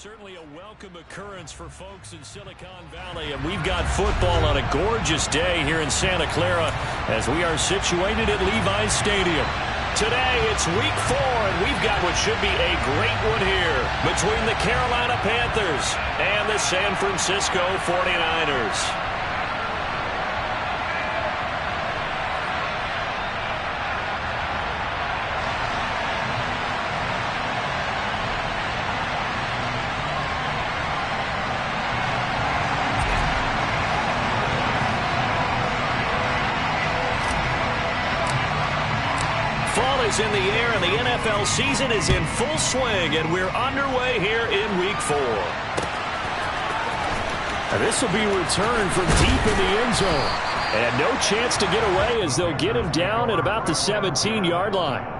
Certainly a welcome occurrence for folks in Silicon Valley, and we've got football on a gorgeous day here in Santa Clara as we are situated at Levi's Stadium. Today it's week 4, and we've got what should be a great one here between the Carolina Panthers and the San Francisco 49ers. Fall is in the air, and the NFL season is in full swing, and we're underway here in Week 4. And this will be returned from deep in the end zone. And no chance to get away as they'll get him down at about the 17-yard line.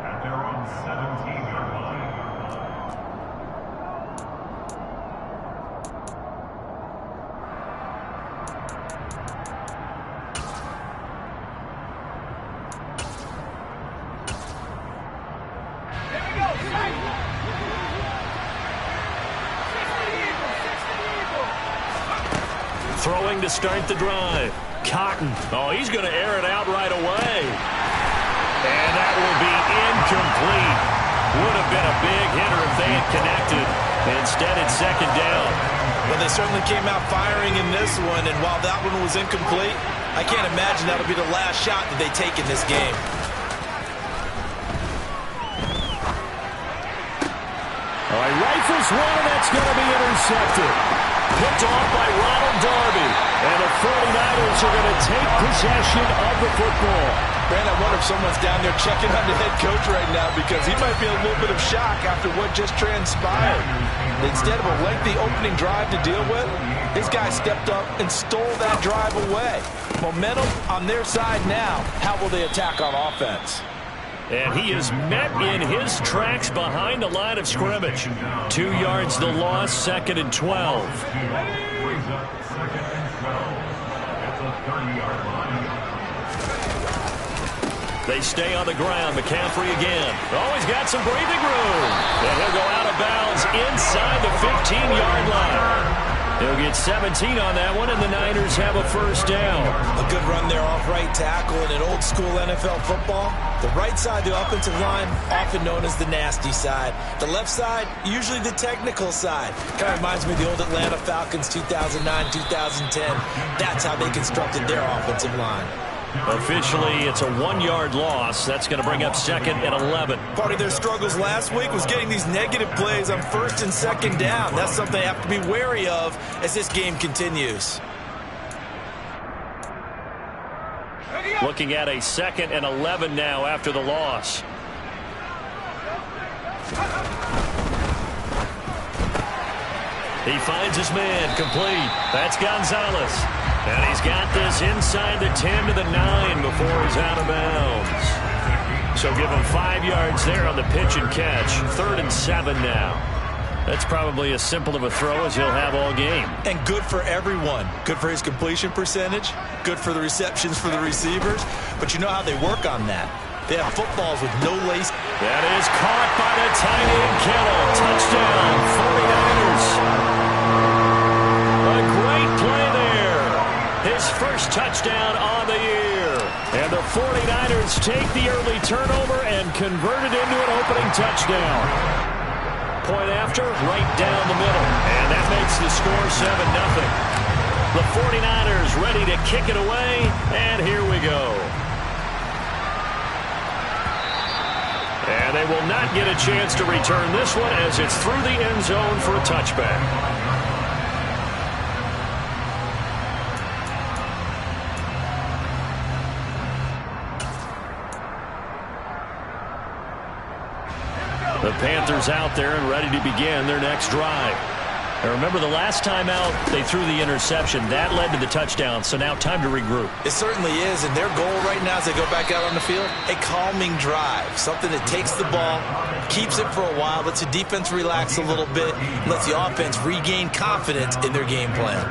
Throwing to start the drive. Cotton. Oh, he's going to air it out right away. And that will be incomplete. Would have been a big hitter if they had connected. Instead, it's second down. Well, they certainly came out firing in this one, and while that one was incomplete, I can't imagine that'll be the last shot that they take in this game. All right, rifles one, and that's going to be intercepted. Picked off by Ronald Darby. And the 49ers are going to take possession of the football. Man, I wonder if someone's down there checking on the head coach right now because he might be in a little bit of shock after what just transpired. Instead of a lengthy opening drive to deal with, this guy stepped up and stole that drive away. Momentum on their side now. How will they attack on offense? And he is met in his tracks behind the line of scrimmage. 2 yards the loss, 2nd and 12. They stay on the ground. McCaffrey again. Oh, he's got some breathing room. And he'll go out of bounds inside the 15-yard line. He'll get 17 on that one, and the Niners have a first down. A good run there off right tackle. In an old-school NFL football, the right side of the offensive line, often known as the nasty side. The left side, usually the technical side. Kind of reminds me of the old Atlanta Falcons 2009, 2010. That's how they constructed their offensive line. Officially, it's a 1-yard loss. That's going to bring up 2nd and 11. Part of their struggles last week was getting these negative plays on 1st and 2nd down. That's something they have to be wary of as this game continues. Looking at a 2nd and 11 now after the loss. He finds his man, complete. That's Gonzalez. And he's got this inside the 10 to the 9 before he's out of bounds. So give him 5 yards there on the pitch and catch. 3rd and 7 now. That's probably as simple of a throw as he'll have all game. And good for everyone. Good for his completion percentage. Good for the receptions for the receivers. But you know how they work on that. They have footballs with no lace. That is caught by the tight end, Kittle. Touchdown, 49ers. A great play there. His first touchdown on the year. And the 49ers take the early turnover and convert it into an opening touchdown. Point after, right down the middle. And that makes the score 7-0. The 49ers ready to kick it away, and here we go. And they will not get a chance to return this one as it's through the end zone for a touchback. The Panthers out there and ready to begin their next drive. And remember, the last time out, they threw the interception. That led to the touchdown, so now time to regroup. It certainly is, and their goal right now as they go back out on the field, a calming drive. Something that takes the ball, keeps it for a while, lets the defense relax a little bit, lets the offense regain confidence in their game plan.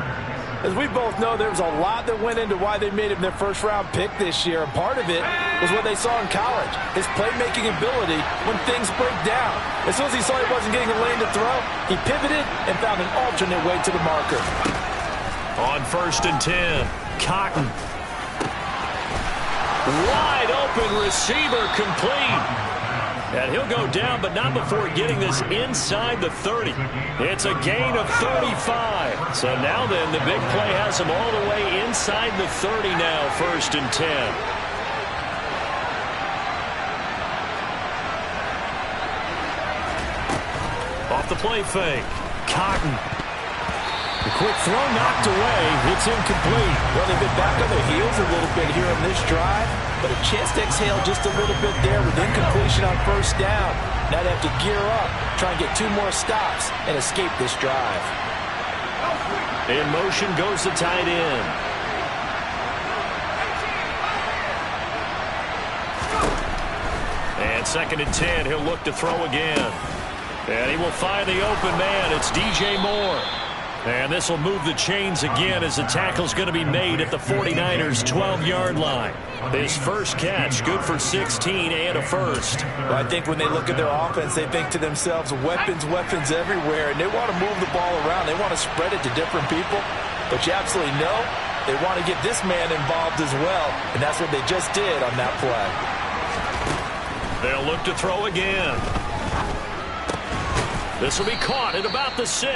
As we both know, there was a lot that went into why they made him their first-round pick this year. And part of it was what they saw in college, his playmaking ability when things break down. As soon as he saw he wasn't getting a lane to throw, he pivoted and found an alternate way to the marker. On 1st and 10, Cotton. Wide open receiver complete. And he'll go down, but not before getting this inside the 30. It's a gain of 35. So now then, the big play has him all the way inside the 30 now, 1st and 10. Off the play fake. Cotton. The quick throw knocked away. It's incomplete. Well, they've been back on their heels a little bit here on this drive, but a chance to exhale just a little bit there with incompletion on 1st down. Now they have to gear up, try and get 2 more stops, and escape this drive. In motion goes the tight end. And 2nd and 10, he'll look to throw again. And he will find the open man. It's DJ Moore. And this will move the chains again as the tackle's going to be made at the 49ers' 12-yard line. His first catch, good for 16 and a first. Well, I think when they look at their offense, they think to themselves, weapons, weapons everywhere, and they want to move the ball around. They want to spread it to different people. But you absolutely know they want to get this man involved as well, and that's what they just did on that play. They'll look to throw again. This will be caught at about the 6.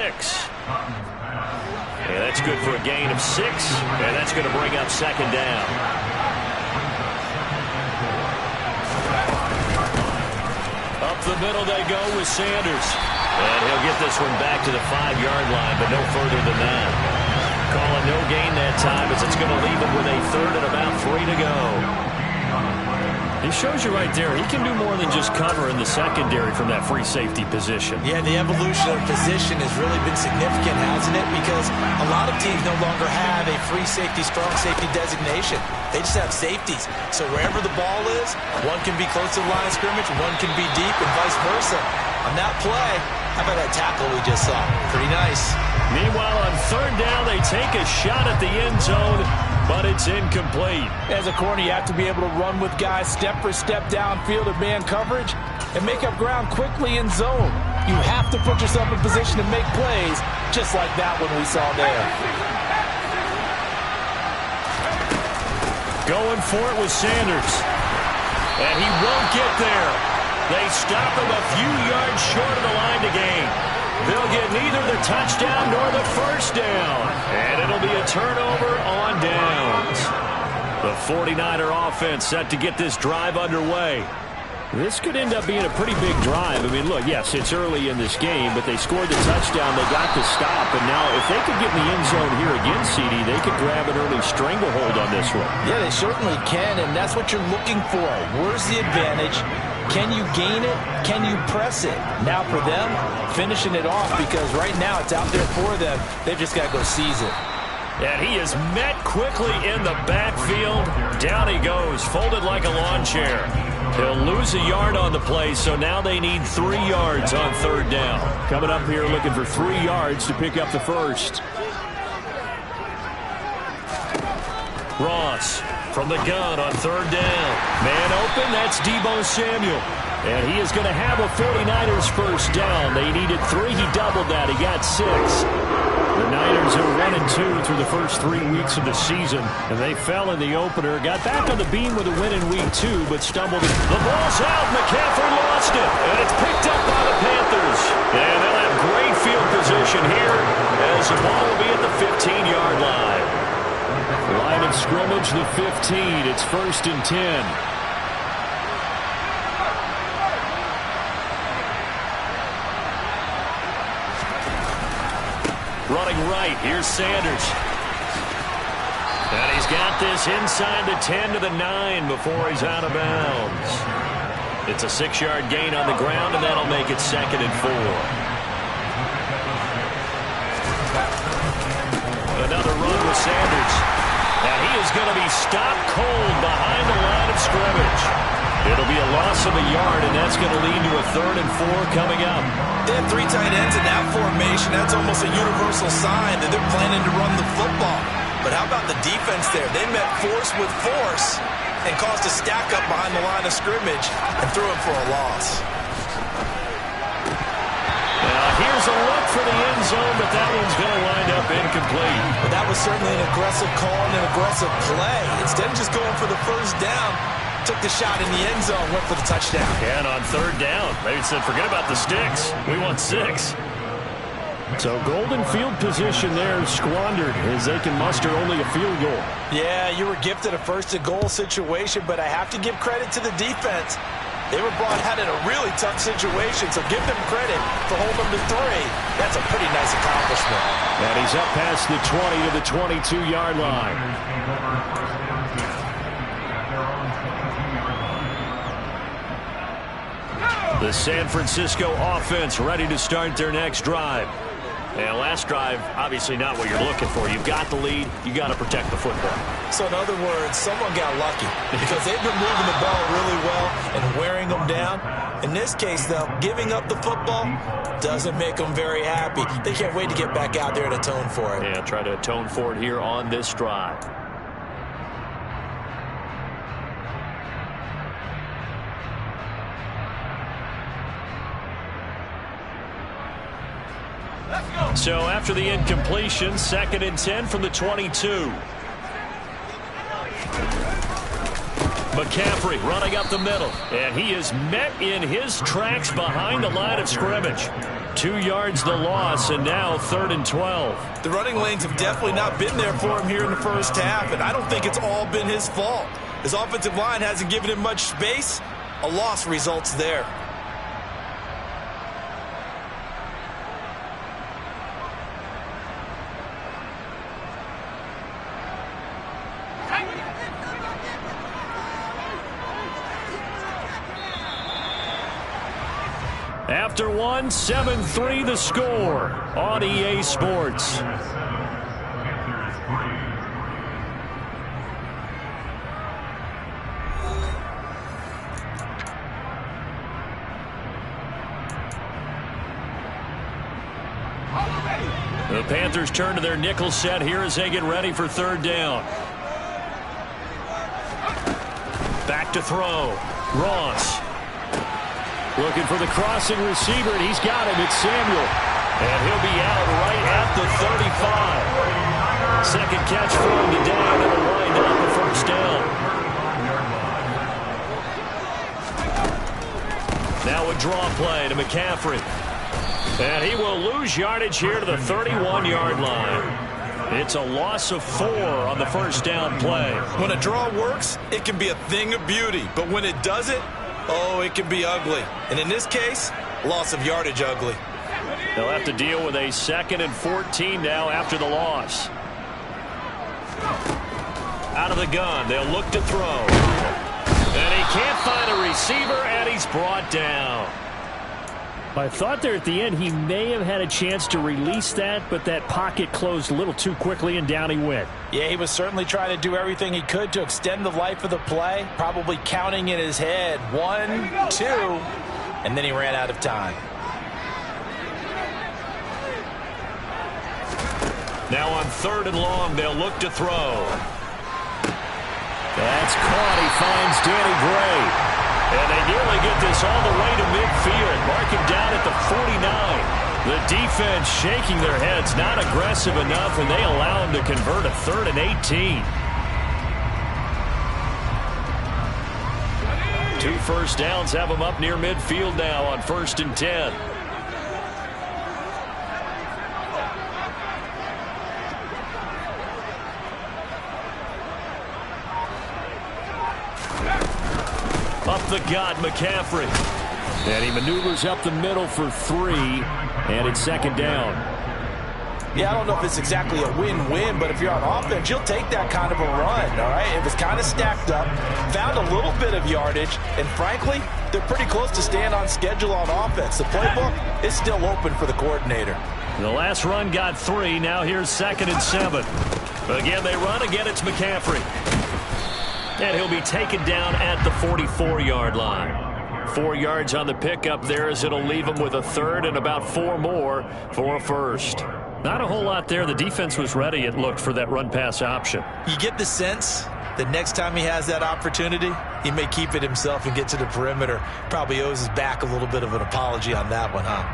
Yeah, that's good for a gain of 6, and that's going to bring up 2nd down. Up the middle they go with Sanders. And he'll get this one back to the 5-yard line, but no further than that. Calling no gain that time as it's going to leave him with a 3rd and about 3 to go. He shows you right there, he can do more than just cover in the secondary from that free safety position. Yeah, the evolution of position has really been significant, hasn't it? Because a lot of teams no longer have a free safety, strong safety designation. They just have safeties. So wherever the ball is, one can be close to the line of scrimmage, one can be deep, and vice versa. On that play, how about that tackle we just saw? Pretty nice. Meanwhile, on 3rd down, they take a shot at the end zone, but it's incomplete. As a corner, you have to be able to run with guys step for step downfield of man coverage and make up ground quickly in zone. You have to put yourself in position to make plays, just like that one we saw there. Going for it with Sanders. And he won't get there. They stop him a few yards short of the line to gain. They'll get neither the touchdown nor the 1st down. And it'll be a turnover on downs. The 49er offense set to get this drive underway. This could end up being a pretty big drive. I mean, look, yes, it's early in this game, but they scored the touchdown. They got the stop. And now if they could get in the end zone here again, CD, they could grab an early stranglehold on this one. Yeah, they certainly can, and that's what you're looking for. Where's the advantage? Can you gain it? Can you press it? Now for them, finishing it off, because right now it's out there for them. They've just got to go seize it. And he is met quickly in the backfield. Down he goes, folded like a lawn chair. He'll lose a yard on the play, so now they need 3 yards on 3rd down. Coming up here looking for 3 yards to pick up the first. Ross from the gun on 3rd down. Man open, that's Deebo Samuel. And he is going to have a 49ers first down. They needed 3. He doubled that. He got 6. The Niners are 1-2 through the first 3 weeks of the season. And they fell in the opener. Got back on the beam with a win in week 2, but stumbled. The ball's out. McCaffrey lost it. And it's picked up by the Panthers. And they'll have great field position here as the ball will be at the 15-yard line. Line of scrimmage, the 15. It's 1st and 10. Running right, here's Sanders. And he's got this inside the 10 to the 9 before he's out of bounds. It's a 6-yard gain on the ground, and that'll make it 2nd and 4. Another run with Sanders. And he is going to be stopped cold behind the line of scrimmage. It'll be a loss of a yard, and that's going to lead to a 3rd and 4 coming up. They have 3 tight ends in that formation. That's almost a universal sign that they're planning to run the football. But how about the defense there? They met force with force and caused a stack up behind the line of scrimmage and threw him for a loss. Now here's a look for the end zone, but that one's going to wind up incomplete. But that was certainly an aggressive call and an aggressive play. Instead of just going for the first down, took the shot in the end zone, went for the touchdown. And on third down, maybe said, forget about the sticks. We want 6. So golden field position there squandered as they can muster only a field goal. Yeah, you were gifted a first-and-goal situation, but I have to give credit to the defense. They were brought out in a really tough situation, so give them credit for holding them to 3. That's a pretty nice accomplishment. And he's up past the 20 to the 22-yard line. The San Francisco offense ready to start their next drive. And last drive, obviously not what you're looking for. You've got the lead. You got to protect the football. So in other words, someone got lucky because they've been moving the ball really well and wearing them down. In this case, though, giving up the football doesn't make them very happy. They can't wait to get back out there and atone for it. Yeah, try to atone for it here on this drive. So after the incompletion, 2nd and 10 from the 22. McCaffrey running up the middle, and he is met in his tracks behind the line of scrimmage. 2 yards the loss, and now 3rd and 12. The running lanes have definitely not been there for him here in the first half, and I don't think it's all been his fault. His offensive line hasn't given him much space. A loss results there. After one, 7-3 the score on EA Sports. The Panthers turn to their nickel set here as they get ready for 3rd down. Back to throw. Ross. Looking for the crossing receiver, and he's got him. It's Samuel. And he'll be out right at the 35. 2nd catch for him today, and it'll wind up the 1st down. Now a draw play to McCaffrey. And he will lose yardage here to the 31-yard line. It's a loss of 4 on the 1st down play. When a draw works, it can be a thing of beauty. But when it doesn't, oh, it can be ugly. And in this case, loss of yardage ugly. They'll have to deal with a 2nd and 14 now after the loss. Out of the gun, they'll look to throw. And he can't find a receiver, and he's brought down. I thought there at the end he may have had a chance to release that, but that pocket closed a little too quickly, and down he went. Yeah, he was certainly trying to do everything he could to extend the life of the play, probably counting in his head 1, 2, and then he ran out of time. Now on 3rd and long, they'll look to throw. That's caught. He finds Danny Gray. And they nearly get this all the way to midfield. Mark him down at the 49. The defense shaking their heads, not aggressive enough, and they allow him to convert a 3rd and 18. 2 first downs have him up near midfield now on 1st and 10. Up the gut, McCaffrey. And he maneuvers up the middle for 3, and it's 2nd down. Yeah, I don't know if it's exactly a win-win, but if you're on offense, you'll take that kind of a run, all right? It was kind of stacked up, found a little bit of yardage, and frankly, they're pretty close to staying on schedule on offense. The playbook is still open for the coordinator. The last run got 3. Now here's 2nd and 7. Again, they run. Again, it's McCaffrey. And he'll be taken down at the 44-yard line. 4 yards on the pickup there, as it'll leave him with a third and about 4 more for a first. Not a whole lot there. The defense was ready, it looked, for that run-pass option. You get the sense that next time he has that opportunity, he may keep it himself and get to the perimeter. Probably owes his back a little bit of an apology on that one, huh?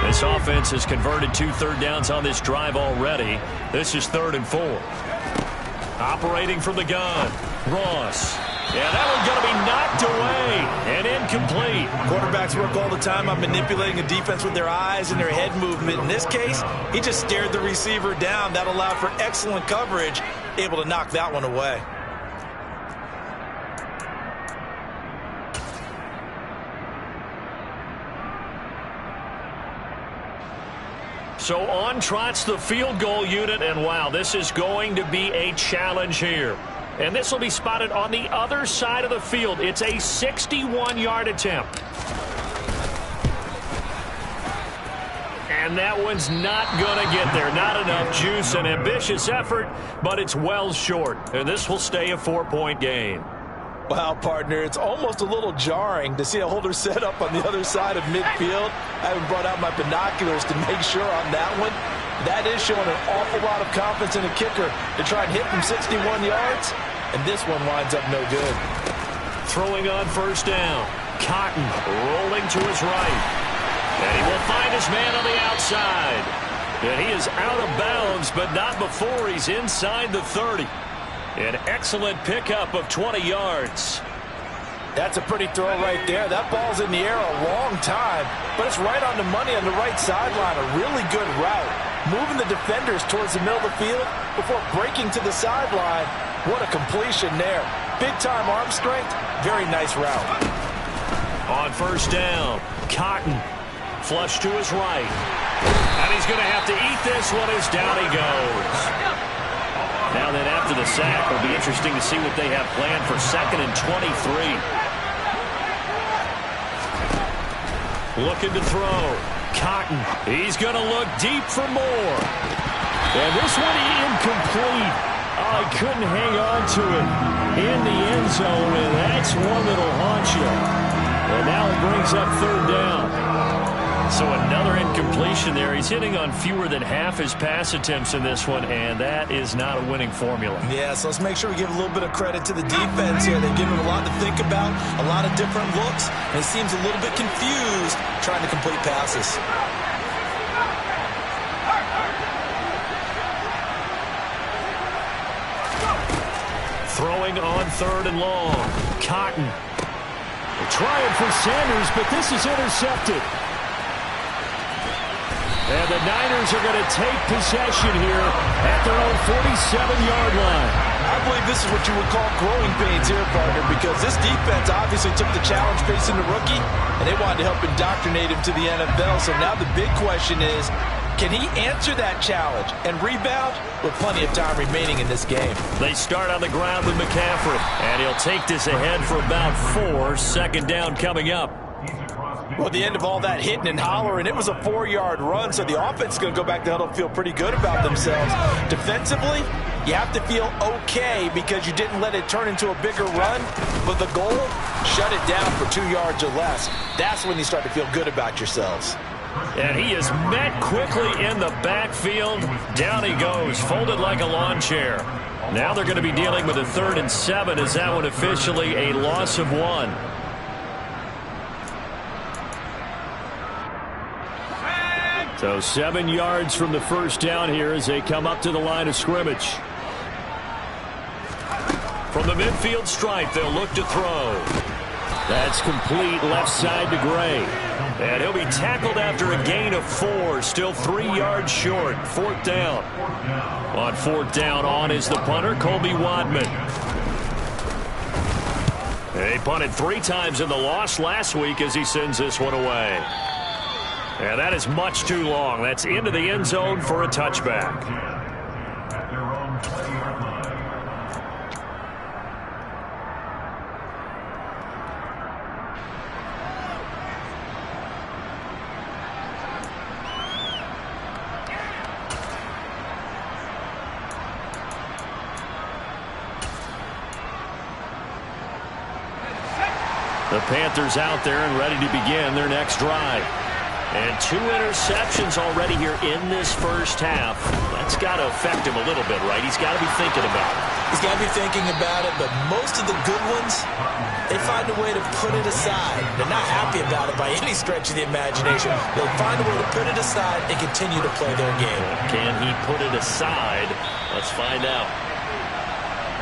This offense has converted 2 third downs on this drive already. This is 3rd and 4. Operating from the gun, Ross. Yeah, that one's going to be knocked away and incomplete. Quarterbacks work all the time on manipulating a defense with their eyes and their head movement. In this case, he just stared the receiver down. That allowed for excellent coverage, able to knock that one away. So on trots the field goal unit, and wow, this is going to be a challenge here. And this will be spotted on the other side of the field. It's a 61-yard attempt. And that one's not going to get there. Not enough juice. An ambitious effort, but it's well short. And this will stay a 4-point game. Wow, partner, it's almost a little jarring to see a holder set up on the other side of midfield. I haven't brought out my binoculars to make sure on that one. That is showing an awful lot of confidence in a kicker to try and hit from 61 yards. And this one winds up no good. Throwing on first down. Cotton rolling to his right. And he will find his man on the outside. And he is out of bounds, but not before he's inside the 30. An excellent pickup of 20 yards. That's a pretty throw right there. That ball's in the air a long time, but it's right on the money on the right sideline. A really good route. Moving the defenders towards the middle of the field before breaking to the sideline. What a completion there. Big-time arm strength. Very nice route. On first down, Cotton. Flush to his right. And he's going to have to eat this one as down he goes. Now then, after the sack, it'll be interesting to see what they have planned for 2nd and 23. Looking to throw. Cotton. He's going to look deep for more. And this one incomplete. Oh, he couldn't hang on to it in the end zone, and that's one that'll haunt you. And now it brings up 3rd down. So another incompletion there. He's hitting on fewer than half his pass attempts in this one, and that is not a winning formula. Yeah, so let's make sure we give a little bit of credit to the defense here. They give him a lot to think about, a lot of different looks, and he seems a little bit confused trying to complete passes. Throwing on 3rd and long. Cotton. They're trying for Sanders, but this is intercepted. And the Niners are going to take possession here at their own 47-yard line. I believe this is what you would call growing pains here, partner, because this defense obviously took the challenge facing the rookie, and they wanted to help indoctrinate him to the NFL. So now the big question is, can he answer that challenge and rebound with plenty of time remaining in this game? They start on the ground with McCaffrey, and he'll take this ahead for about 4. 2nd down coming up. Well, at the end of all that hitting and hollering, it was a 4-yard run, so the offense is going to go back to huddle and feel pretty good about themselves. Defensively, you have to feel okay because you didn't let it turn into a bigger run, but the goal, shut it down for 2 yards or less. That's when you start to feel good about yourselves. And he is met quickly in the backfield. Down he goes, folded like a lawn chair. Now they're going to be dealing with a 3rd and 7 as that one officially a loss of 1. So 7 yards from the first down here as they come up to the line of scrimmage. From the midfield stripe, they'll look to throw. That's complete left side to Gray. And he'll be tackled after a gain of 4. Still 3 yards short. 4th down. On 4th down, on is the punter, Colby Wadman. They punted 3 times in the loss last week as he sends this one away. And that is much too long. That's into the end zone for a touchback. The Panthers out there and ready to begin their next drive. And 2 interceptions already here in this first half. That's got to affect him a little bit, right? He's got to be thinking about it. He's got to be thinking about it, but most of the good ones, they find a way to put it aside. They're not happy about it by any stretch of the imagination. They'll find a way to put it aside and continue to play their game. Can he put it aside? Let's find out.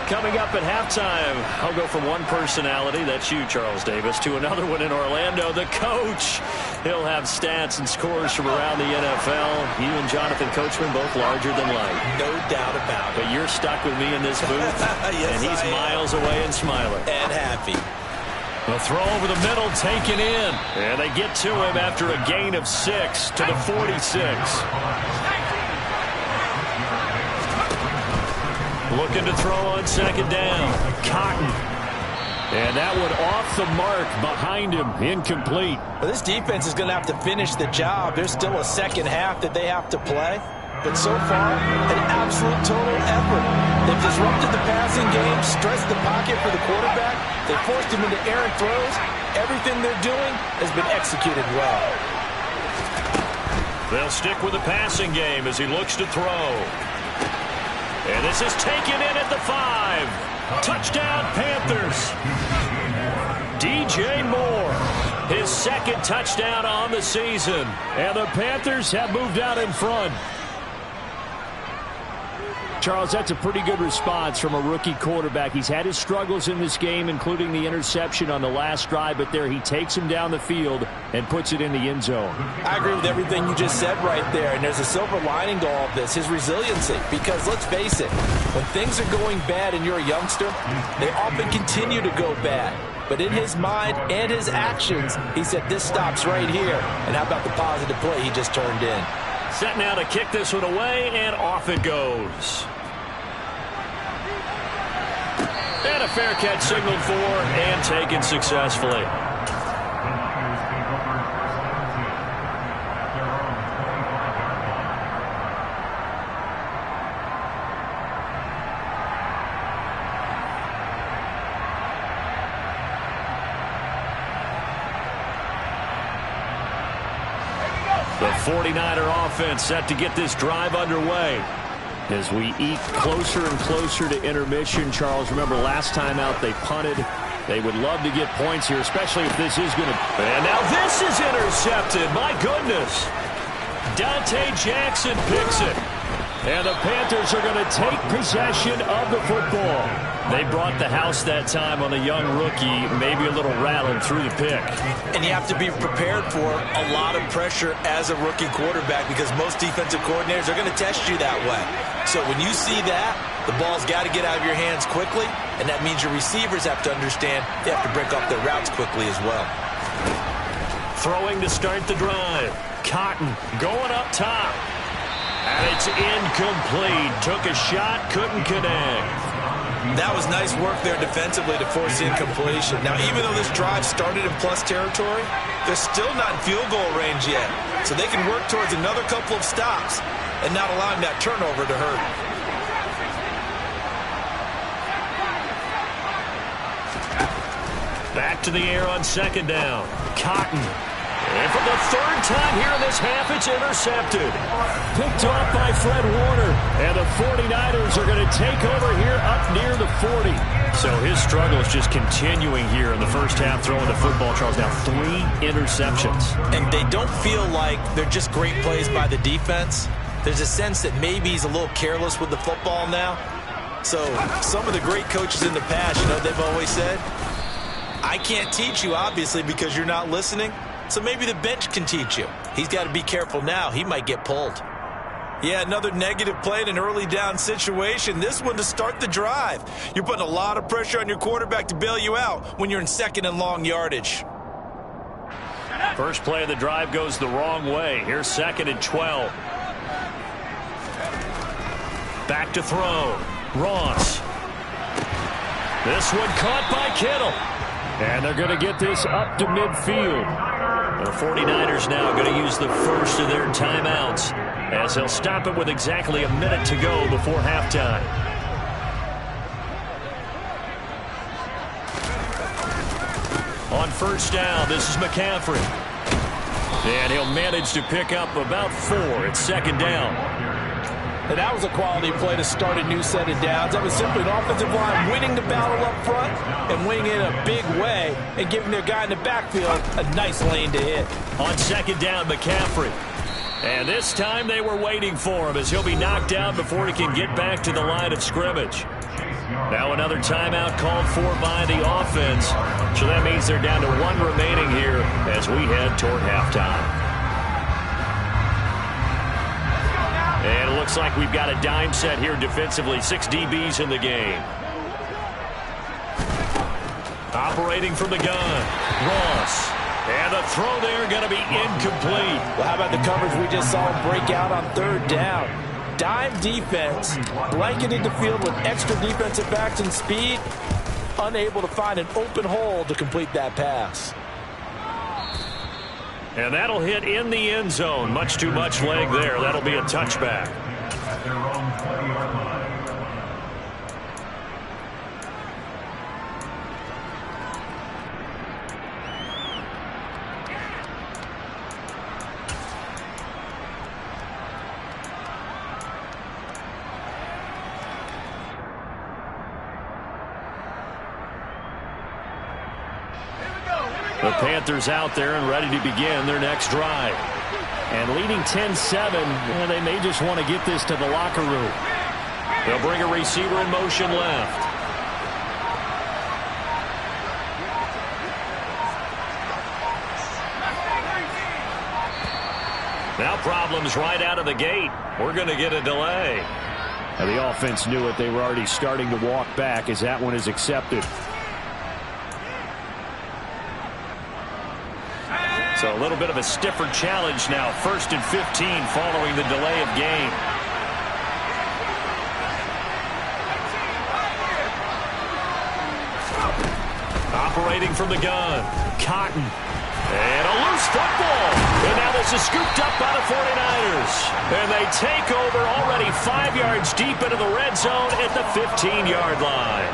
Coming up at halftime, I'll go from one personality, that's you, Charles Davis, to another one in Orlando, the coach. He'll have stats and scores from around the NFL. You and Jonathan Coachman both larger than life. No doubt about it. But you're stuck with me in this booth, yes, and he's miles away and smiling. And happy. The throw over the middle taken in. And they get to him after a gain of 6 to the 46. Looking to throw on second down. Cotton. And that one off the mark behind him. Incomplete. Well, this defense is going to have to finish the job. There's still a second half that they have to play. But so far, an absolute total effort. They've disrupted the passing game, stressed the pocket for the quarterback. They forced him into errant throws. Everything they're doing has been executed well. They'll stick with the passing game as he looks to throw. And this is taken in at the 5. Touchdown, Panthers. DJ Moore, his second touchdown on the season. And the Panthers have moved out in front. Charles, that's a pretty good response from a rookie quarterback. He's had his struggles in this game, including the interception on the last drive, but there he takes him down the field and puts it in the end zone. I agree with everything you just said right there, and there's a silver lining to all of this, his resiliency. Because let's face it, when things are going bad and you're a youngster, they often continue to go bad. But in his mind and his actions, he said, this stops right here. And how about the positive play he just turned in? Set now to kick this one away, and off it goes. And a fair catch signaled for and taken successfully. The 49er offense set to get this drive underway. As we eat closer and closer to intermission, Charles, remember last time out they punted. They would love to get points here, especially if this is going to... And now this is intercepted. My goodness. Dante Jackson picks it. And the Panthers are going to take possession of the football. They brought the house that time on a young rookie, maybe a little rattled through the pick. And you have to be prepared for a lot of pressure as a rookie quarterback because most defensive coordinators are going to test you that way. So when you see that, the ball's got to get out of your hands quickly, and that means your receivers have to understand they have to break off their routes quickly as well. Throwing to start the drive. Cotton going up top. And it's incomplete. Took a shot, couldn't connect. That was nice work there defensively to force incompletion. Now, even though this drive started in plus territory, they're still not in field goal range yet. So they can work towards another couple of stops and not allowing that turnover to hurt. Back to the air on second down. Cotton. And for the third time here in this half, it's intercepted. Picked off by Fred Warner. And the 49ers are going to take over here up near the 40. So his struggle is just continuing here in the first half, throwing the football. Charles, now 3 interceptions. And they don't feel like they're just great plays by the defense. There's a sense that maybe he's a little careless with the football now. So some of the great coaches in the past, you know, they've always said, I can't teach you, obviously, because you're not listening. So maybe the bench can teach you. He's got to be careful now. He might get pulled. Yeah, another negative play in an early down situation. This one to start the drive. You're putting a lot of pressure on your quarterback to bail you out when you're in second and long yardage. First play of the drive goes the wrong way. Here's second and 12. Back to throw. Ross. This one caught by Kittle. And they're going to get this up to midfield. The 49ers now going to use the first of their timeouts as they'll stop it with exactly a minute to go before halftime. On first down, this is McCaffrey. And he'll manage to pick up about 4. It's second down. And that was a quality play to start a new set of downs. That was simply an offensive line winning the battle up front and winning it in a big way and giving their guy in the backfield a nice lane to hit. On second down, McCaffrey. And this time they were waiting for him as he'll be knocked out before he can get back to the line of scrimmage. Now another timeout called for by the offense. So that means they're down to 1 remaining here as we head toward halftime. And it looks like we've got a dime set here defensively. 6 DBs in the game. Operating from the gun, Ross. And the throw there going to be incomplete. Well, how about the coverage we just saw him break out on third down? Dime defense, blanketed the field with extra defensive backs and speed, unable to find an open hole to complete that pass. And that'll hit in the end zone. Much too much leg there. That'll be a touchback. The Panthers out there and ready to begin their next drive. And leading 10-7, and they may just want to get this to the locker room. They'll bring a receiver in motion left. Now problems right out of the gate. We're going to get a delay. Now the offense knew it. They were already starting to walk back as that one is accepted. So a little bit of a stiffer challenge now. 1st and 15 following the delay of game. Operating from the gun, Cotton. And a loose football. And now this is scooped up by the 49ers. And they take over already 5 yards deep into the red zone at the 15-yard line.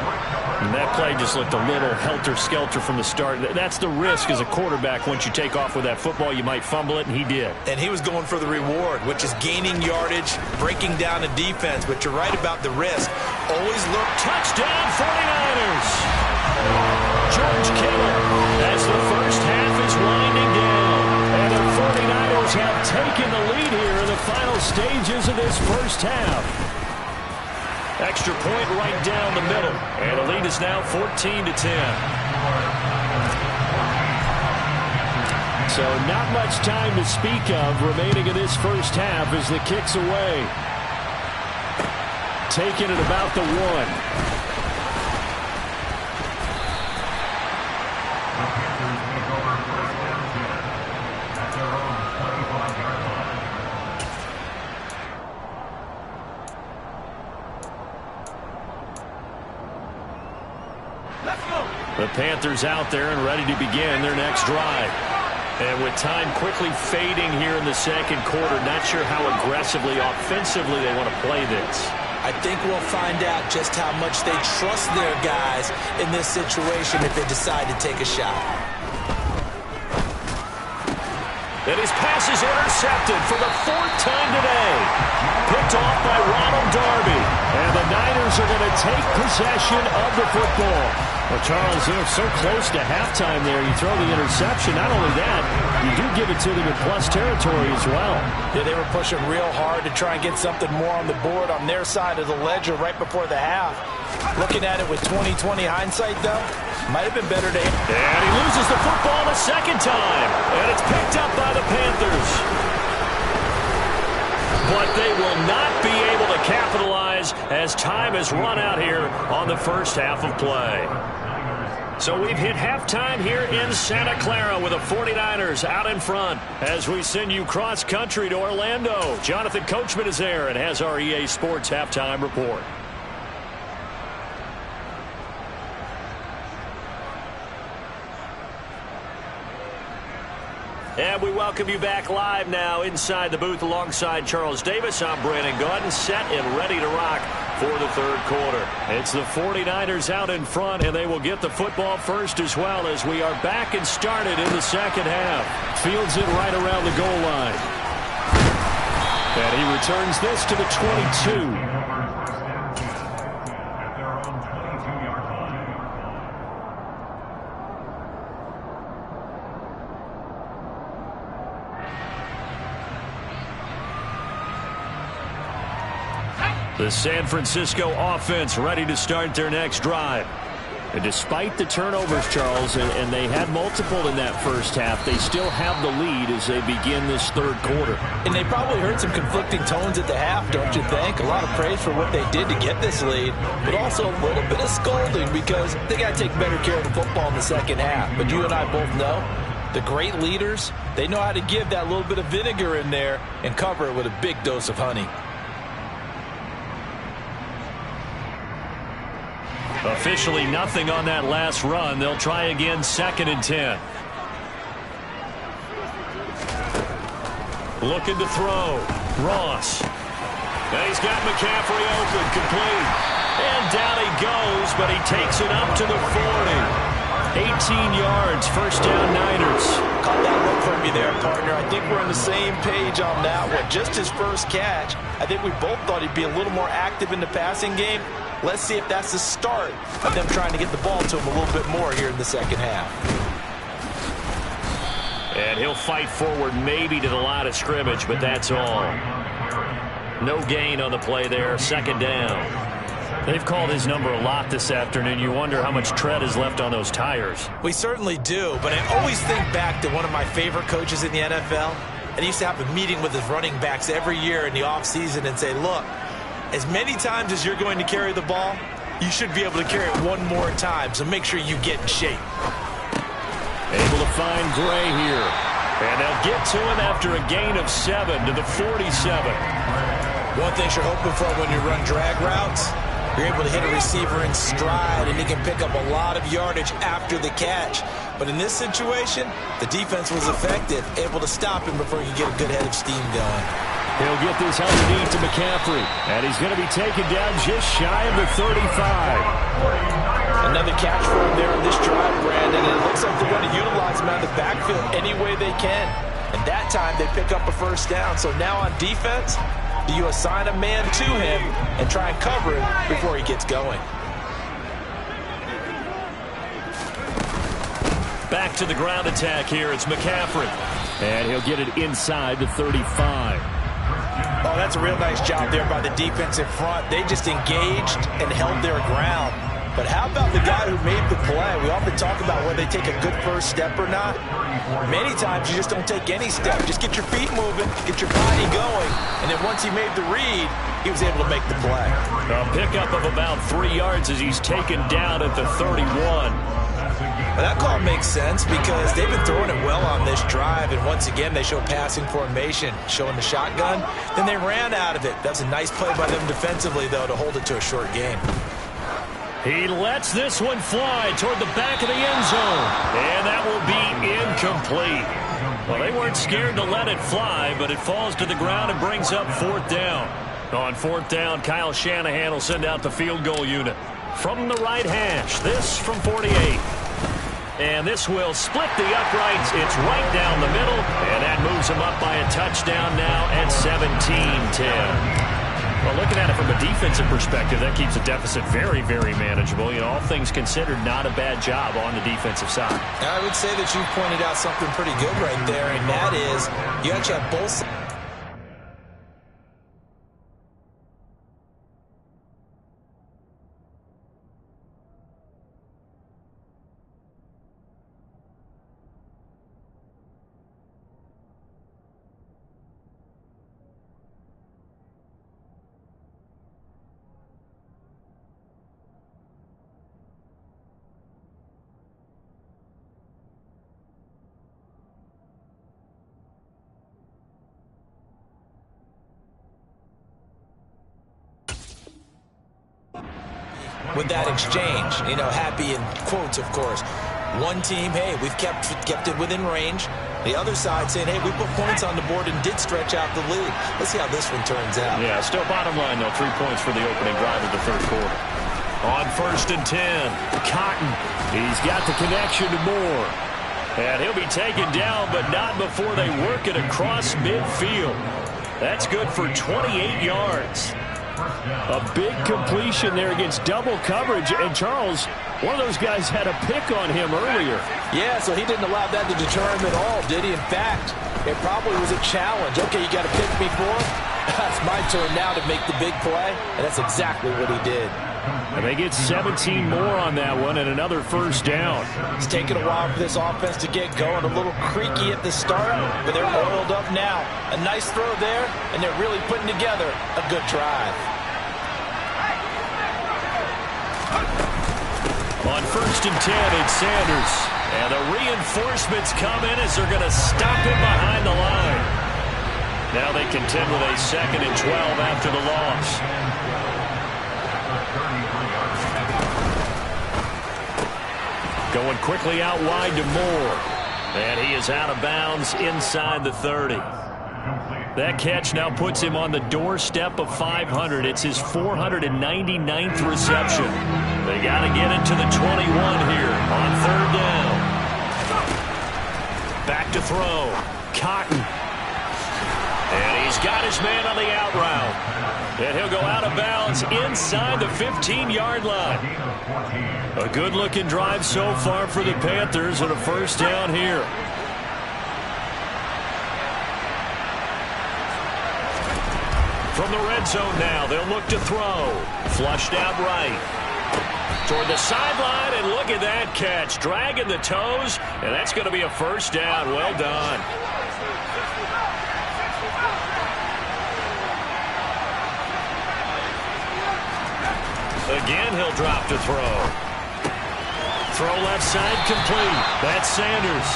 And that play just looked a little helter-skelter from the start. That's the risk as a quarterback. Once you take off with that football, you might fumble it, and he did. And he was going for the reward, which is gaining yardage, breaking down the defense. But you're right about the risk. Always look. Touchdown, 49ers! George Kittle as the first half is winding down. And the 49ers have taken the lead here in the final stages of this first half. Extra point right down the middle. And the lead is now 14-10. So not much time to speak of remaining in this first half as the kick's away. Taking it about the 1. The Panthers out there and ready to begin their next drive. And with time quickly fading here in the second quarter, not sure how aggressively, offensively they want to play this. I think we'll find out just how much they trust their guys in this situation if they decide to take a shot. And his pass is intercepted for the 4th time today. Picked off by Ronald Darby. And the Niners are going to take possession of the football. Well, Charles, they're so close to halftime there. You throw the interception. Not only that, you do give it to them in plus territory as well. Yeah, they were pushing real hard to try and get something more on the board on their side of the ledger right before the half. Looking at it with 20/20 hindsight, though, might have been better to hit. And he loses the football the second time. And it's picked up by the Panthers. But they will not be able to capitalize as time has run out here on the first half of play. So we've hit halftime here in Santa Clara with the 49ers out in front as we send you cross-country to Orlando. Jonathan Coachman is there and has our EA Sports halftime report. And we welcome you back live now inside the booth alongside Charles Davis. I'm Brandon Gaudin, set and ready to rock for the third quarter. It's the 49ers out in front, and they will get the football first as well as we are back and started in the second half. Fields it right around the goal line. And he returns this to the 22. The San Francisco offense ready to start their next drive. And despite the turnovers, Charles, and they had multiple in that first half, they still have the lead as they begin this third quarter. And they probably heard some conflicting tones at the half, don't you think? A lot of praise for what they did to get this lead, but also a little bit of scolding because they got to take better care of the football in the second half. But you and I both know the great leaders, they know how to give that little bit of vinegar in there and cover it with a big dose of honey. Officially nothing on that last run. They'll try again, 2nd and 10. Looking to throw. Ross. And he's got McCaffrey open, complete. And down he goes, but he takes it up to the 40. 18 yards, first down Niners. Caught that look from you there, partner. I think we're on the same page on that one. Just his first catch. I think we both thought he'd be a little more active in the passing game. Let's see if that's the start of them trying to get the ball to him a little bit more here in the second half. And he'll fight forward maybe to the line of scrimmage, but that's all. No gain on the play there, 2nd down. They've called his number a lot this afternoon. You wonder how much tread is left on those tires. We certainly do, but I always think back to one of my favorite coaches in the NFL. And he used to have a meeting with his running backs every year in the offseason and say, look, as many times as you're going to carry the ball, you should be able to carry it one more time, so make sure you get in shape. Able to find Gray here. And they'll get to him after a gain of 7 to the 47. One thing you're hoping for when you run drag routes, you're able to hit a receiver in stride, and he can pick up a lot of yardage after the catch. But in this situation, the defense was effective, able to stop him before you get a good head of steam going. He'll get this underneath to McCaffrey. And he's going to be taken down just shy of the 35. Another catch for him there on this drive, Brandon. And it looks like they're going to utilize him out of the backfield any way they can. And that time they pick up a first down. So now on defense, do you assign a man to him and try and cover him before he gets going? Back to the ground attack here. It's McCaffrey. And he'll get it inside the 35. Oh, that's a real nice job there by the defensive front. They just engaged and held their ground. But how about the guy who made the play? We often talk about whether they take a good first step or not. Many times you just don't take any step. Just get your feet moving, get your body going, and then once he made the read, he was able to make the play. A pickup of about 3 yards as he's taken down at the 31. Well, that call makes sense because they've been throwing it well on this drive, and once again they show passing formation, showing the shotgun. Then they ran out of it. That's a nice play by them defensively, though, to hold it to a short game. He lets this one fly toward the back of the end zone, and that will be incomplete. Well, they weren't scared to let it fly, but it falls to the ground and brings up 4th down. On 4th down, Kyle Shanahan will send out the field goal unit. From the right hash, this from 48. And this will split the uprights. It's right down the middle, and that moves them up by a touchdown now at 17-10. Well, looking at it from a defensive perspective, that keeps the deficit very, very manageable. You know, all things considered, not a bad job on the defensive side. I would say that you pointed out something pretty good right there, and that is you actually have both sides. With that exchange, you know, happy in quotes, of course. One team, hey, we've kept it within range. The other side saying, hey, we put points on the board and did stretch out the lead. Let's see how this one turns out. Yeah, still bottom line, though, 3 points for the opening drive of the third quarter. On 1st and 10, Cotton. He's got the connection to Moore. And he'll be taken down, but not before they work it across midfield. That's good for 28 yards. A big completion there against double coverage. And Charles, one of those guys had a pick on him earlier. Yeah, so he didn't allow that to deter him at all, did he? In fact, it probably was a challenge. Okay, you got to pick me for it. That's my turn now to make the big play. And that's exactly what he did. And they get 17 more on that one and another first down. It's taken a while for this offense to get going. A little creaky at the start, but they're oiled up now. A nice throw there, and they're really putting together a good drive. On 1st and 10, it's Sanders. And the reinforcements come in as they're going to stop him behind the line. Now they contend with a 2nd and 12 after the loss. Going quickly out wide to Moore. And he is out of bounds inside the 30. That catch now puts him on the doorstep of 500. It's his 499th reception. They got to get it to the 21 here on 3rd down. Back to throw. Cotton. And he's got his man on the out route. And he'll go out of bounds inside the 15-yard line. A good-looking drive so far for the Panthers and a first down here. From the red zone now, they'll look to throw. Flushed out right. Toward the sideline, and look at that catch. Dragging the toes, and that's going to be a first down. Well done. Again, he'll drop to throw. Throw left side complete. That's Sanders.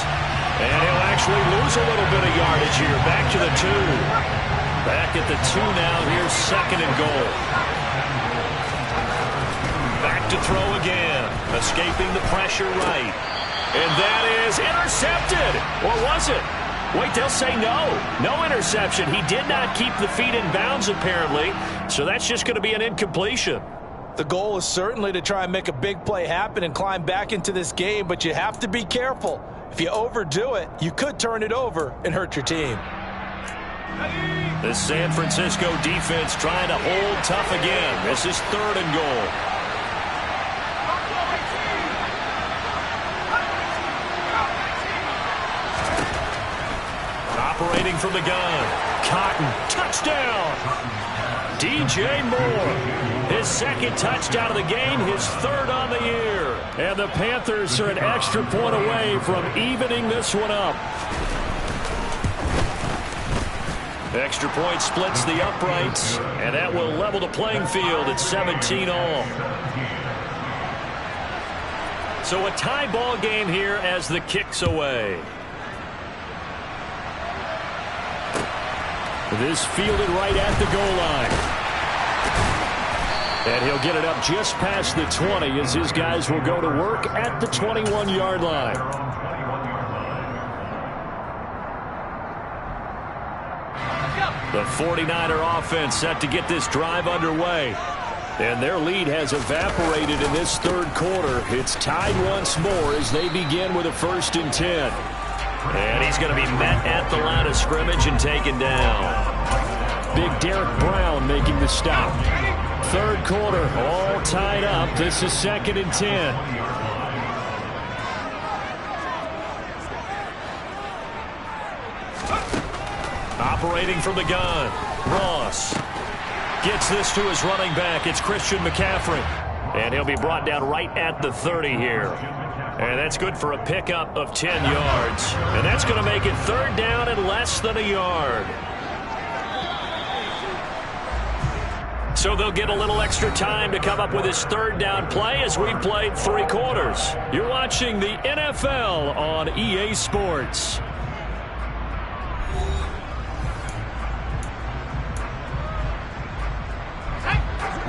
And he'll actually lose a little bit of yardage here. Back to the 2. Back at the 2 now. Here's 2nd and goal. Back to throw again. Escaping the pressure right. And that is intercepted. Or was it? Wait, they'll say no. No interception. He did not keep the feet in bounds, apparently. So that's just going to be an incompletion. The goal is certainly to try and make a big play happen and climb back into this game, but you have to be careful. If you overdo it, you could turn it over and hurt your team. The San Francisco defense trying to hold tough again. This is 3rd and goal. Operating from the gun. Cotton, touchdown. DJ Moore, his 2nd touchdown of the game, his 3rd on the year. And the Panthers are an extra point away from evening this one up. Extra point splits the uprights, and that will level the playing field at 17 all. So a tie ball game here as the kick's away. This fielded right at the goal line. And he'll get it up just past the 20 as his guys will go to work at the 21-yard line. The 49er offense set to get this drive underway. And their lead has evaporated in this 3rd quarter. It's tied once more as they begin with a 1st and 10. And he's going to be met at the line of scrimmage and taken down. Big Derek Brown making the stop. 3rd quarter, all tied up. This is 2nd and 10. Operating from the gun, Ross gets this to his running back. It's Christian McCaffrey. And he'll be brought down right at the 30 here. And that's good for a pickup of 10 yards. And that's going to make it 3rd down and less than a yard. So they'll get a little extra time to come up with his 3rd down play as we've played 3 quarters. You're watching the NFL on EA Sports.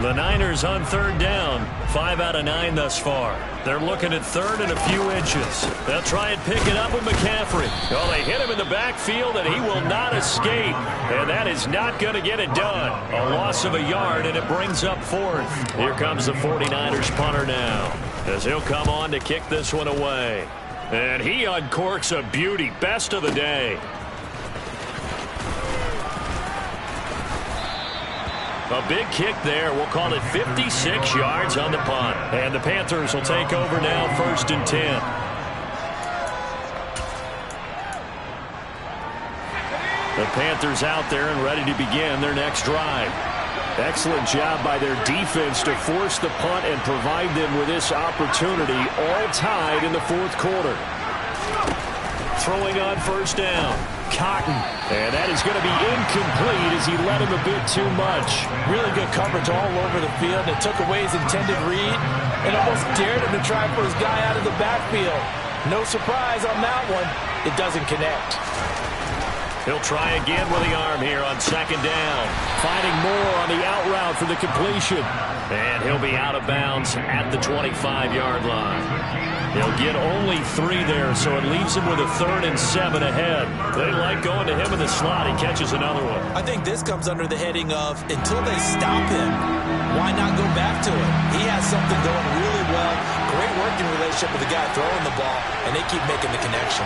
The Niners on third down. 5 out of 9 thus far. They're looking at third and a few inches. They'll try and pick it up with McCaffrey. Well, they hit him in the backfield, and he will not escape. And that is not going to get it done. A loss of a yard, and it brings up fourth. Here comes the 49ers punter now, as he'll come on to kick this one away. And he uncorks a beauty. Best of the day. A big kick there. We'll call it 56 yards on the punt. And the Panthers will take over now, 1st and 10. The Panthers out there and ready to begin their next drive. Excellent job by their defense to force the punt and provide them with this opportunity, all tied in the fourth quarter. Throwing on 1st down. Cotton. And that is going to be incomplete as he led him a bit too much. Really good coverage all over the field. It took away his intended read and almost dared him to try for his guy out of the backfield. No surprise on that one. It doesn't connect. He'll try again with the arm here on 2nd down. Finding more on the out route for the completion. And he'll be out of bounds at the 25-yard line. He'll get only 3 there, so it leaves him with a 3rd and 7 ahead. They like going to him in the slot. He catches another one. I think this comes under the heading of until they stop him, why not go back to it? He has something going really well. Great working relationship with the guy throwing the ball, and they keep making the connection.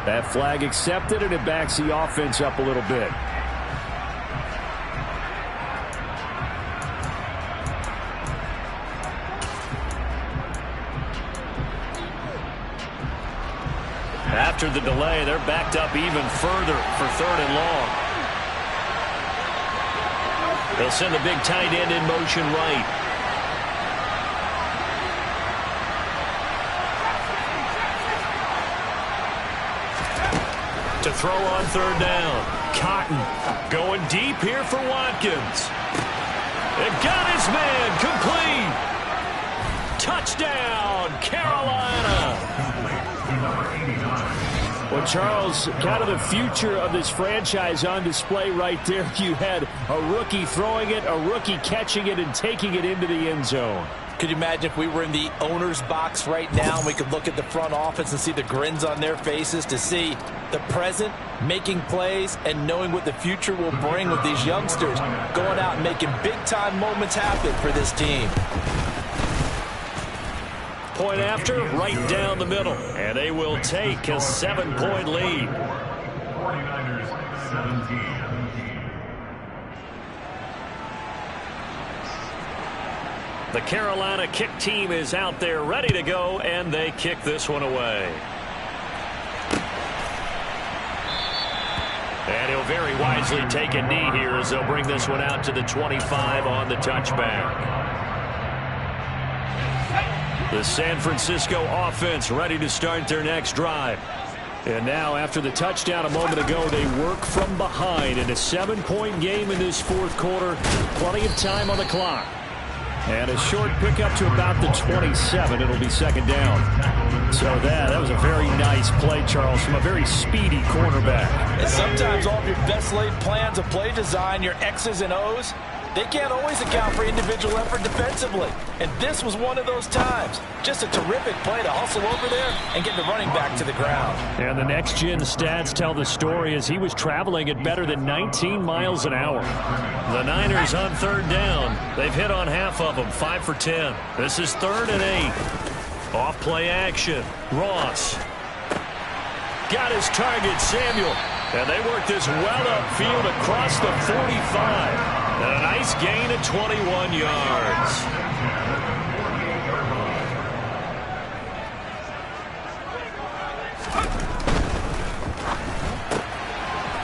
That flag accepted, and it backs the offense up a little bit. After the delay, they're backed up even further for 3rd and long. They'll send the big tight end in motion right. To throw on 3rd down. Cotton going deep here for Watkins. And got his man complete. Touchdown, Carolina. Well, Charles, kind of the future of this franchise on display right there. You had a rookie throwing it, a rookie catching it, and taking it into the end zone. Could you imagine if we were in the owner's box right now and we could look at the front office and see the grins on their faces, to see the present making plays and knowing what the future will bring with these youngsters going out and making big-time moments happen for this team. Point after, right down the middle. And they will take a 7-point lead. 49ers 17. The Carolina kick team is out there ready to go, and they kick this one away. And he'll very wisely take a knee here as they'll bring this one out to the 25 on the touchback. The San Francisco offense ready to start their next drive. And now, after the touchdown a moment ago, they work from behind in a 7-point game in this fourth quarter. Plenty of time on the clock. And a short pickup to about the 27. It'll be 2nd down. So that was a very nice play, Charles, from a very speedy cornerback. And sometimes all of your best laid plans of play design, your X's and O's, they can't always account for individual effort defensively. And this was one of those times. Just a terrific play to hustle over there and get the running back to the ground. And the next-gen stats tell the story as he was traveling at better than 19 miles an hour. The Niners on 3rd down. They've hit on half of them, 5 for 10. This is 3rd and 8. Off play action. Ross. Got his target, Samuel. And they work this well upfield across the 45. And a nice gain of 21 yards.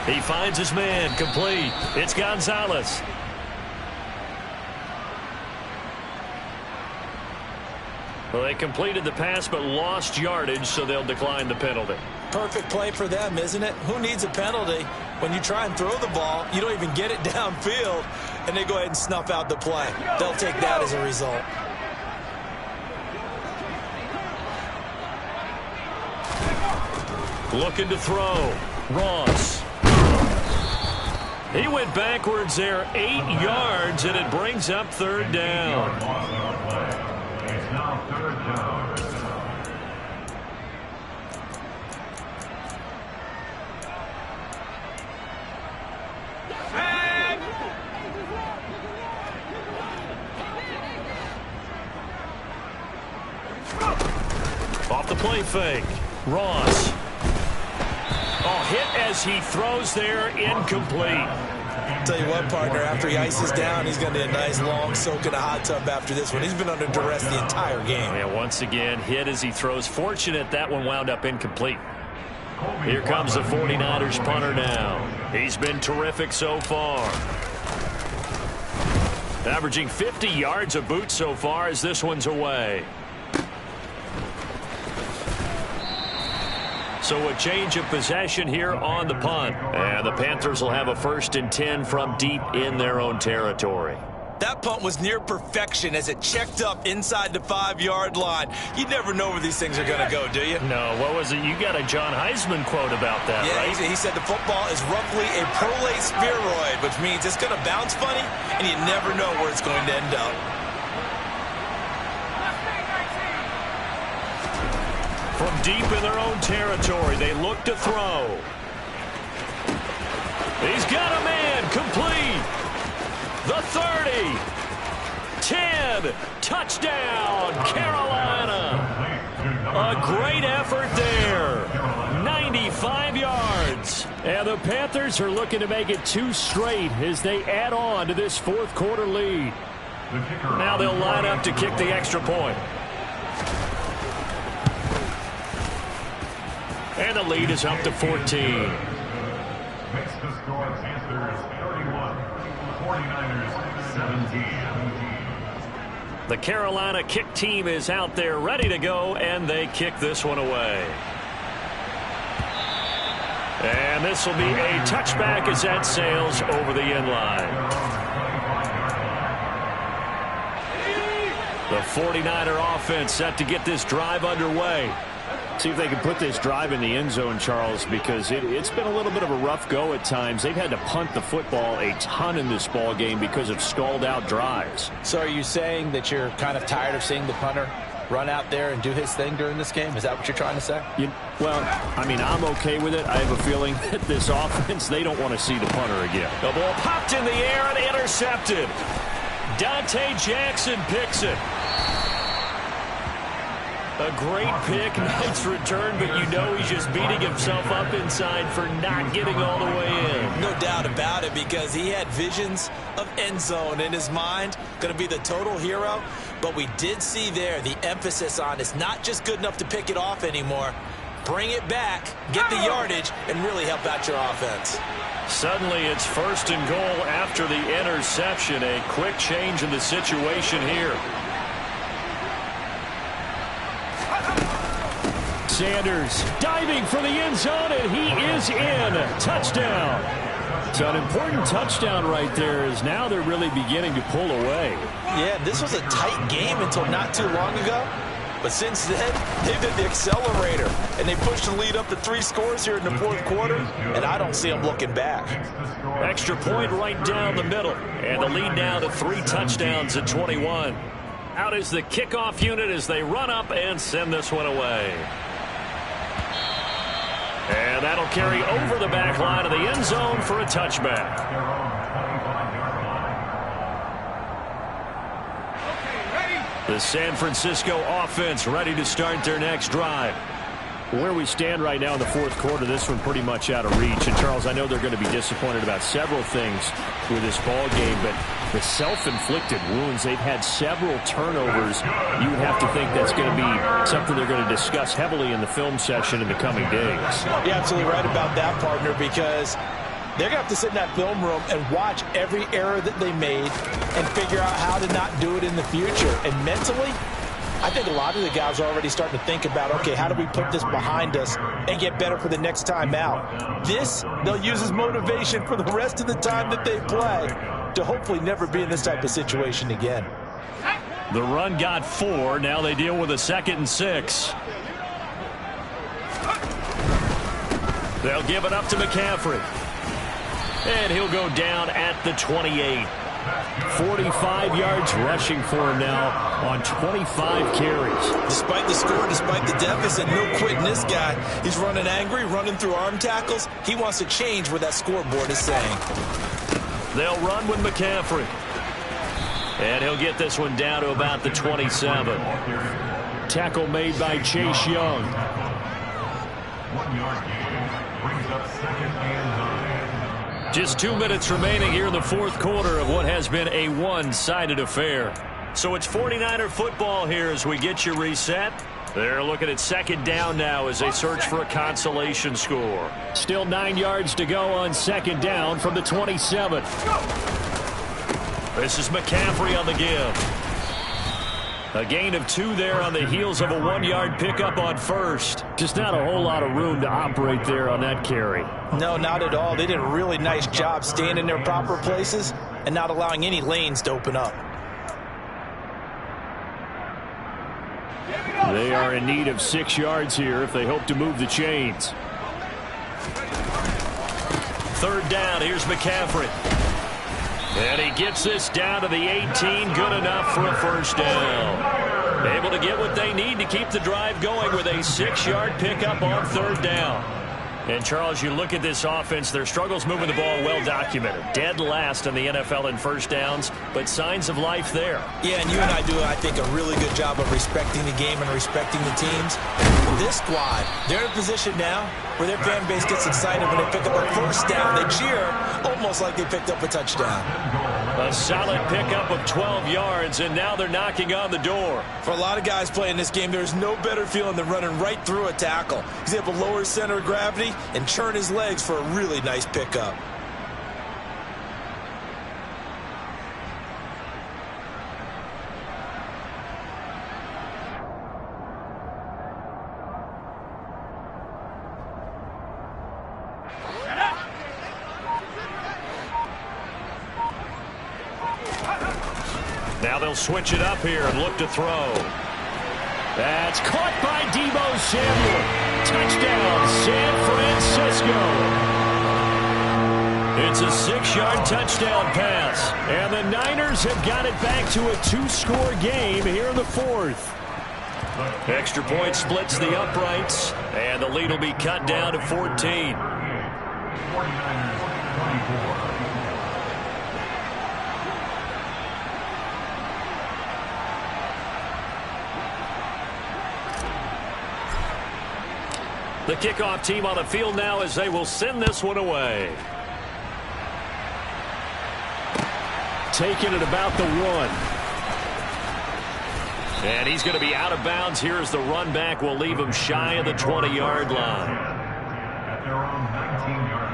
He finds his man, complete. It's Gonzalez. Well, they completed the pass but lost yardage, so they'll decline the penalty. Perfect play for them, isn't it? Who needs a penalty? When you try and throw the ball, you don't even get it downfield. and they go ahead and snuff out the play. They'll take that as a result. Looking to throw. Ross. He went backwards there 8 yards, and it brings up third down. It's now third down. Off the play fake. Ross. Oh, hit as he throws there, incomplete. Tell you what, partner, after he ices down, he's going to need a nice long soak in a hot tub after this one. He's been under duress the entire game. Yeah, once again, hit as he throws. Fortunate that one wound up incomplete. Here comes the 49ers punter now. He's been terrific so far. Averaging 50 yards a boot so far as this one's away. So a change of possession here on the punt. And the Panthers will have a 1st and 10 from deep in their own territory. That punt was near perfection as it checked up inside the 5-yard line. You never know where these things are going to go, do you? No, what was it? You got a John Heisman quote about that, yeah, right? He said the football is roughly a prolate spheroid, which means it's going to bounce funny, and you never know where it's going to end up. From deep in their own territory, they look to throw. He's got a man, complete. The 30, 10, touchdown, Carolina. A great effort there, 95 yards. And the Panthers are looking to make it 2 straight as they add on to this 4th quarter lead. Now they'll line up to kick the extra point. And the lead is up to 14. Makes the score Panthers 31, 49ers 17. The Carolina kick team is out there ready to go, and they kick this one away. And this will be a touchback as that sails over the end line. The 49er offense set to get this drive underway. See if they can put this drive in the end zone, Charles, because it's been a little bit of a rough go at times. They've had to punt the football a ton in this ball game because of stalled-out drives. So are you saying that you're kind of tired of seeing the punter run out there and do his thing during this game? Is that what you're trying to say? Well, I mean, I'm okay with it. I have a feeling that this offense, they don't want to see the punter again. The ball popped in the air and intercepted. Dante Jackson picks it. A great pick, nice return, but you know he's just beating himself up inside for not getting all the way in. No doubt about it, because he had visions of end zone in his mind, going to be the total hero. But we did see there the emphasis on it's not just good enough to pick it off anymore. Bring it back, get the yardage, and really help out your offense. Suddenly it's 1st and goal after the interception. A quick change in the situation here. Sanders diving for the end zone, and he is in. Touchdown. So an important touchdown right there, as now they're really beginning to pull away. Yeah, this was a tight game until not too long ago. But since then, they've hit the accelerator, and they pushed the lead up to 3 scores here in the 4th quarter, and I don't see them looking back. Extra point right down the middle, and the lead now to 3 touchdowns at 21. Out is the kickoff unit as they run up and send this one away. And that'll carry over the back line of the end zone for a touchback. The San Francisco offense ready to start their next drive. Where we stand right now in the 4th quarter, this one pretty much out of reach. And, Charles, I know they're going to be disappointed about several things with this ball game, but the self-inflicted wounds, they've had several turnovers. You have to think that's going to be something they're going to discuss heavily in the film session in the coming days. You're absolutely right about that, partner, because they're going to have to sit in that film room and watch every error that they made and figure out how to not do it in the future. And mentally, I think a lot of the guys are already starting to think about, okay, how do we put this behind us and get better for the next time out? This, they'll use as motivation for the rest of the time that they play. to hopefully never be in this type of situation again. The run got 4. Now they deal with a 2nd and 6. They'll give it up to McCaffrey. And he'll go down at the 28. 45 yards rushing for him now on 25 carries. Despite the score, despite the deficit, no quitting this guy. He's running angry, running through arm tackles. He wants to change what that scoreboard is saying. They'll run with McCaffrey. And he'll get this one down to about the 27. Tackle made by Chase Young. 1 yard gain brings up 2nd and 9. Just 2 minutes remaining here in the 4th quarter of what has been a one-sided affair. So it's 49er football here as we get you reset. They're looking at 2nd down now as they search for a consolation score. Still 9 yards to go on 2nd down from the 27. This is McCaffrey on the give. A gain of 2 there on the heels of a 1-yard pickup on 1st. Just not a whole lot of room to operate there on that carry. No, not at all. They did a really nice job staying in their proper places and not allowing any lanes to open up. They are in need of 6 yards here if they hope to move the chains. 3rd down. Here's McCaffrey. And he gets this down to the 18. Good enough for a 1st down. Able to get what they need to keep the drive going with a 6-yard pickup on 3rd down. And, Charles, you look at this offense, their struggles moving the ball well documented. Dead last in the NFL in 1st downs, but signs of life there. Yeah, and you and I do, I think, a really good job of respecting the game and respecting the teams. This squad, they're in a position now where their fan base gets excited when they pick up a 1st down. They cheer almost like they picked up a touchdown. A solid pickup of 12 yards, and now they're knocking on the door. For a lot of guys playing this game, there's no better feeling than running right through a tackle. He's able to lower his center of gravity and churn his legs for a really nice pickup. Now they'll switch it up here and look to throw. That's caught by Deebo Samuel. Touchdown, San Francisco. It's a 6-yard touchdown pass. And the Niners have got it back to a 2-score game here in the 4th. Extra point splits the uprights, and the lead will be cut down to 14. 49ers 24. The kickoff team on the field now as they will send this one away. Taking it about the 1. And he's going to be out of bounds here as the run back will leave him shy of the 20-yard line. At their own 19-yard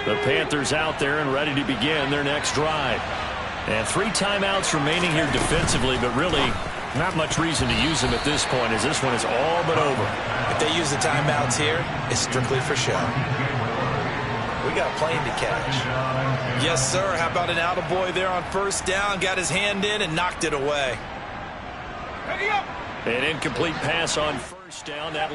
line. The Panthers out there and ready to begin their next drive. And 3 timeouts remaining here defensively, but really not much reason to use them at this point as this one is all but over. If they use the timeouts here, it's strictly for show. We got a plane to catch. Yes, sir. How about an attaboy there on 1st down? Got his hand in and knocked it away. An incomplete pass on 1st down. That leads